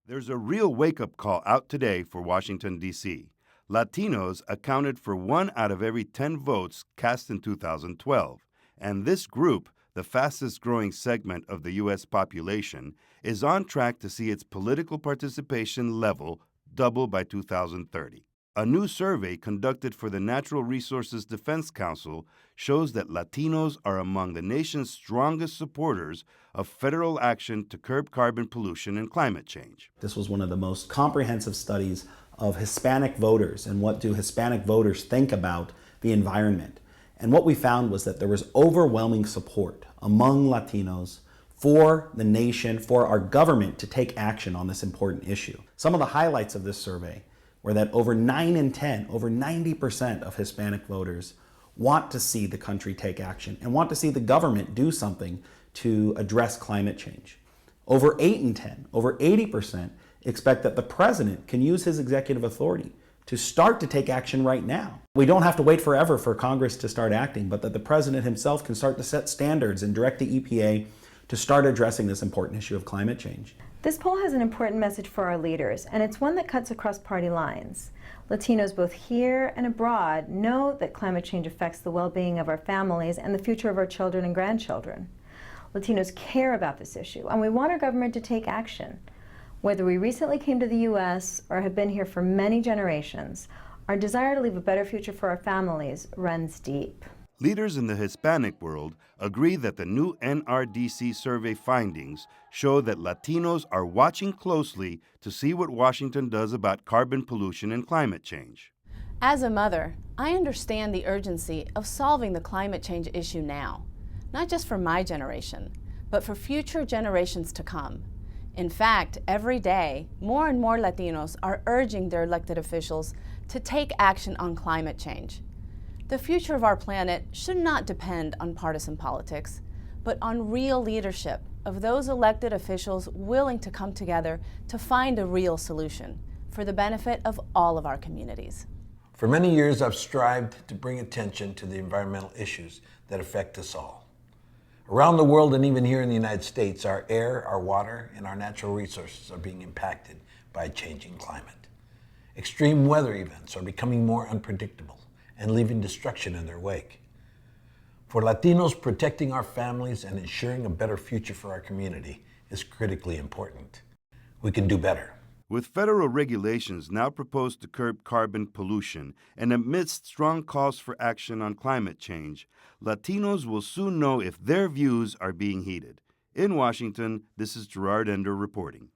There's a real wake-up call out today for Washington, D.C. Latinos accounted for 1 out of every 10 votes cast in 2012, and this group, the fastest-growing segment of the U.S. population, is on track to see its political participation level double by 2030. A new survey conducted for the Natural Resources Defense Council shows that Latinos are among the nation's strongest supporters of federal action to curb carbon pollution and climate change. This was one of the most comprehensive studies of Hispanic voters and what do Hispanic voters think about the environment. And what we found was that there was overwhelming support among Latinos for the nation, for our government to take action on this important issue. Some of the highlights of this survey were that over 9 in 10, over 90% of Hispanic voters want to see the country take action and want to see the government do something to address climate change. Over 8 in 10, over 80% expect that the president can use his executive authority to start to take action right now. We don't have to wait forever for Congress to start acting, but that the president himself can start to set standards and direct the EPA to start addressing this important issue of climate change. This poll has an important message for our leaders, and it's one that cuts across party lines. Latinos both here and abroad know that climate change affects the well-being of our families and the future of our children and grandchildren. Latinos care about this issue, and we want our government to take action. Whether we recently came to the U.S. or have been here for many generations, our desire to leave a better future for our families runs deep. Leaders in the Hispanic world agree that the new NRDC survey findings show that Latinos are watching closely to see what Washington does about carbon pollution and climate change. As a mother, I understand the urgency of solving the climate change issue now, not just for my generation, but for future generations to come. In fact, every day, more and more Latinos are urging their elected officials to take action on climate change. The future of our planet should not depend on partisan politics, but on real leadership of those elected officials willing to come together to find a real solution for the benefit of all of our communities. For many years, I've strived to bring attention to the environmental issues that affect us all. Around the world and even here in the United States, our air, our water, and our natural resources are being impacted by a changing climate. Extreme weather events are becoming more unpredictable and leaving destruction in their wake. For Latinos, protecting our families and ensuring a better future for our community is critically important. We can do better. With federal regulations now proposed to curb carbon pollution and amidst strong calls for action on climate change, Latinos will soon know if their views are being heeded. In Washington, this is Gerard Ender reporting.